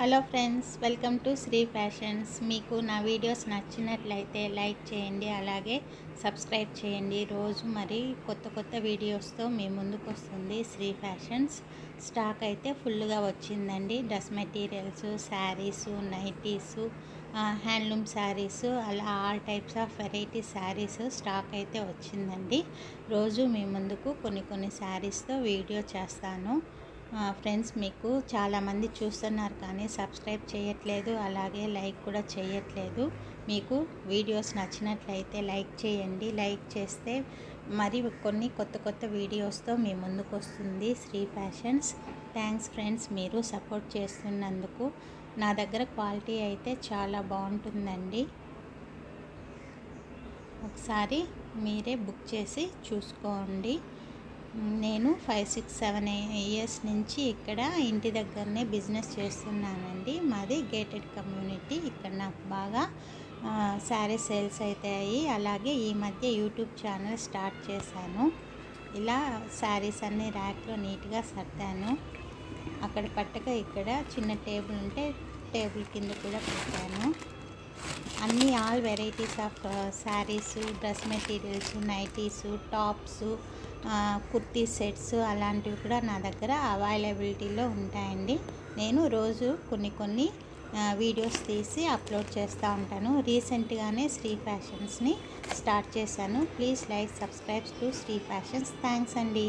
Hello friends, welcome to Sri fashions. మీకు నా videos నచ్చినట్లయితే లైక్ చేయండి, అలాగే సబ్స్క్రైబ్ చేయండి. రోజు మరి కొత్త వీడియోస్తో మీ ముందుకు వస్తుంది శ్రీ ఫ్యాషన్స్. స్టాక్ అయితే ఫుల్గా వచ్చిందండి. Dress materials, saris, nighties, handloom saris, అలా all types of variety saris stock అయితే వచ్చిందండి. రోజు మీ ముందుకు కొన్ని శారీస్తో వీడియో చేస్తాను. ఫ్రెండ్స్, మీకు చాలామంది చూస్తున్నారు కానీ సబ్స్క్రైబ్ చేయట్లేదు, అలాగే లైక్ కూడా చేయట్లేదు. మీకు వీడియోస్ నచ్చినట్లయితే లైక్ చేయండి. లైక్ చేస్తే మరి కొన్ని కొత్త వీడియోస్తో మీ ముందుకు వస్తుంది శ్రీ ఫ్యాషన్స్. థ్యాంక్స్ ఫ్రెండ్స్, మీరు సపోర్ట్ చేస్తున్నందుకు. నా దగ్గర క్వాలిటీ అయితే చాలా బాగుంటుందండి. ఒకసారి మీరే బుక్ చేసి చూసుకోండి. నేను 5, 6, 7 ఇయర్స్ నుంచి ఇక్కడ ఇంటి దగ్గరనే బిజినెస్ చేస్తున్నానండి. మాది గేటెడ్ కమ్యూనిటీ. ఇక్కడ నాకు బాగా శారీ సేల్స్ అవుతాయి. అలాగే ఈ మధ్య యూట్యూబ్ ఛానల్ స్టార్ట్ చేశాను. ఇలా శారీస్ అన్ని ర్యాక్లో నీట్గా సర్దాను. అక్కడ పట్టక ఇక్కడ చిన్న టేబుల్ ఉంటే టేబుల్ కింద కూడా పెట్టాను. అన్ని all varieties of saris, dress materials, nighties, tops, kurti sets అలాంటివి కూడా నా దగ్గర అవైలబిలిటీలో ఉంటాయండి. నేను రోజు కొన్ని వీడియోస్ తీసి అప్లోడ్ చేస్తూ ఉంటాను. రీసెంట్గానే శ్రీ ఫ్యాషన్స్ని స్టార్ట్ చేశాను. Please like, subscribe to Sri fashions. Thanks అండి.